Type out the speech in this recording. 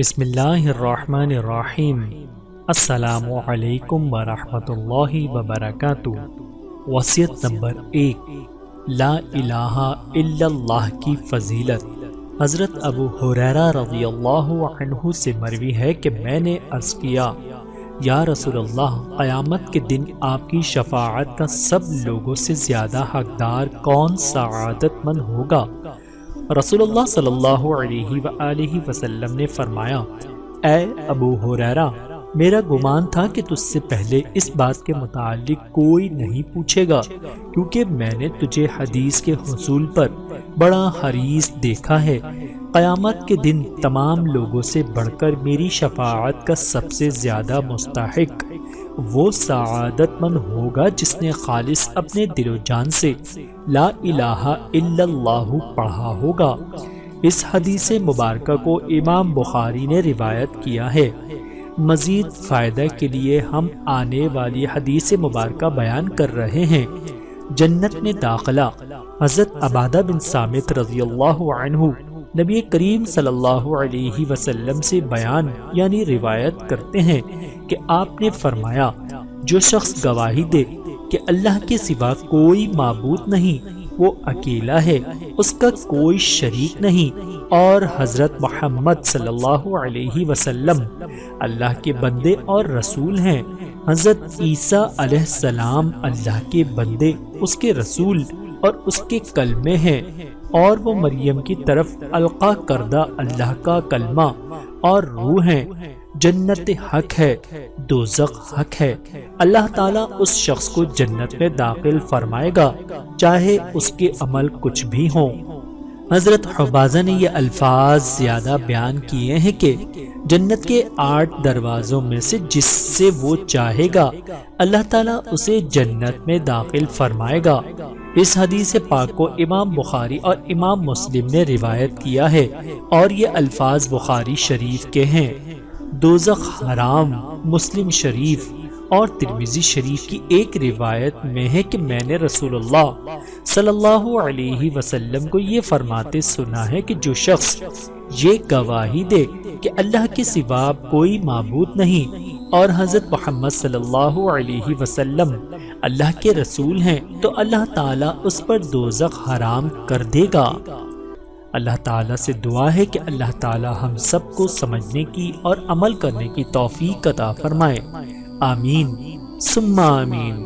بسم اللہ الرحمن الرحیم۔ السلام علیکم ورحمۃ اللہ وبرکاتہ۔ وصیت نمبر 1، لا الہ الا اللہ کی فضیلت۔ حضرت ابو ہریرہ رضی اللہ عنہ سے مروی ہے کہ میں نے عرض کیا، یا رسول اللہ، قیامت کے دن آپ کی شفاعت کا سب لوگوں سے زیادہ حقدار کون سعادت مند ہوگا؟ رسول اللہ صلی اللہ علیہ وآلہ وسلم نے فرمایا، اے ابو ہریرہ، میرا گمان تھا کہ تجھ سے پہلے اس بات کے متعلق کوئی نہیں پوچھے گا، کیونکہ میں نے تجھے حدیث کے حصول پر بڑا حریص دیکھا ہے۔ قیامت کے دن تمام لوگوں سے بڑھ کر میری شفاعت کا سب سے زیادہ مستحق وہ سعادت مند ہوگا جس نے خالص اپنے دل و جان سے لا الہ الا اللہ پڑھا ہوگا۔ اس حدیث مبارکہ کو امام بخاری نے روایت کیا ہے۔ مزید فائدہ کے لیے ہم آنے والی حدیث مبارکہ بیان کر رہے ہیں۔ جنت میں داخلہ۔ حضرت عبادہ بن صامت رضی اللہ عنہ نبی کریم صلی اللہ علیہ وسلم سے بیان یعنی روایت کرتے ہیں کہ آپ نے فرمایا، جو شخص گواہی دے کہ اللہ کے سوا کوئی معبود نہیں، وہ اکیلا ہے، اس کا کوئی شریک نہیں، اور حضرت محمد صلی اللہ علیہ وسلم اللہ کے بندے اور رسول ہیں۔ حضرت عیسیٰ علیہ السلام اللہ کے بندے، اس کے رسول اور اس کے کلمے ہیں، اور وہ مریم کی طرف القا کردہ اللہ کا کلمہ اور روح ہیں۔ جنت حق ہے، دوزخ حق ہے۔ اللہ تعالیٰ اس شخص کو جنت میں داخل فرمائے گا چاہے اس کے عمل کچھ بھی ہوں۔ حضرت حبازہ نے یہ الفاظ زیادہ بیان کیے ہیں کہ جنت کے 8 دروازوں میں سے جس سے وہ چاہے گا اللہ تعالیٰ اسے جنت میں داخل فرمائے گا۔ اس حدیث پاک کو امام بخاری اور امام مسلم نے روایت کیا ہے، اور یہ الفاظ بخاری شریف کے ہیں۔ دوزخ حرام مسلم شریف اور ترمذی شریف کی ایک روایت میں ہے کہ میں نے رسول اللہ صلی اللہ علیہ وسلم کو یہ فرماتے سنا ہے کہ جو شخص یہ گواہی دے کہ اللہ کے سوا کوئی معبود نہیں اور حضرت محمد صلی اللہ علیہ وسلم اللہ کے رسول ہیں، تو اللہ تعالیٰ اس پر دوزخ حرام کر دے گا۔ اللہ تعالیٰ سے دعا ہے کہ اللہ تعالیٰ ہم سب کو سمجھنے کی اور عمل کرنے کی توفیق عطا فرمائے۔ آمین ثم آمین۔